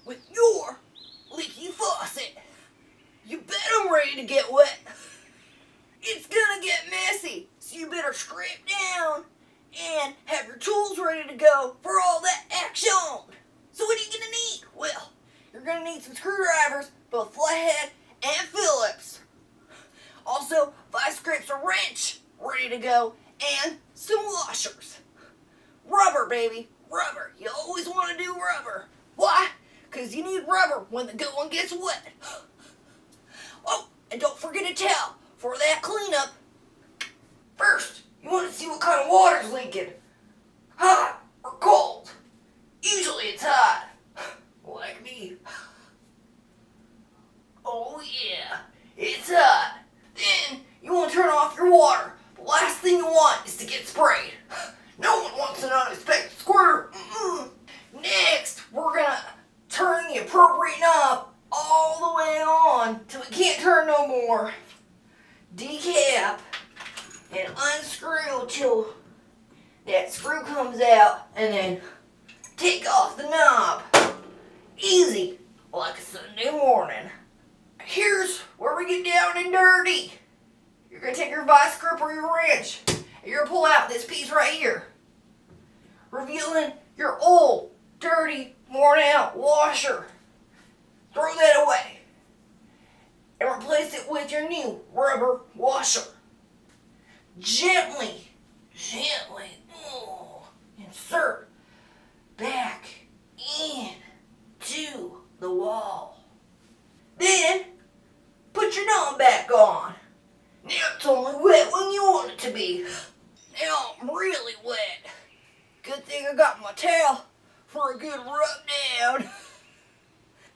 with your leaky faucet. You bet I'm ready to get wet. It's gonna get messy, so you better scrape down and have your tools ready to go for all that action. So what are you gonna need? Well, you're gonna need some screwdrivers, both flathead and Phillips. Also, vice grips, a wrench ready to go, and some washers. Rubber, baby, rubber. You always want to do rubber. Why? Because you need rubber when the going gets wet. Oh, and don't forget a towel for that cleanup. First, you want to see what kind of water's leaking. Hot or cold? Usually it's hot. Like me. Oh yeah, it's hot. Then you want to turn off your water. The last thing you want is to get sprayed. No one wants an unexpected squirter. Next, we're gonna turn the appropriate knob all the way on till we can't turn no more. Decap and unscrew till that screw comes out, and then take off the knob. Easy, like a Sunday morning. Here's where we get down and dirty. You're going to take your vice grip or your wrench, and you're going to pull out this piece right here, revealing your old, dirty, worn out washer. Throw that away and replace it with your new rubber washer. Gently, insert back into the wall. Then, put your knob back on. Now it's only wet when you want it to be. Now I'm really wet. Good thing I got my towel for a good rub down.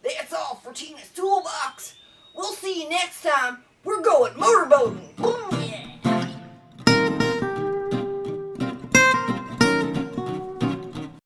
That's all for Tina's Toolbox. We'll see you next time. We're going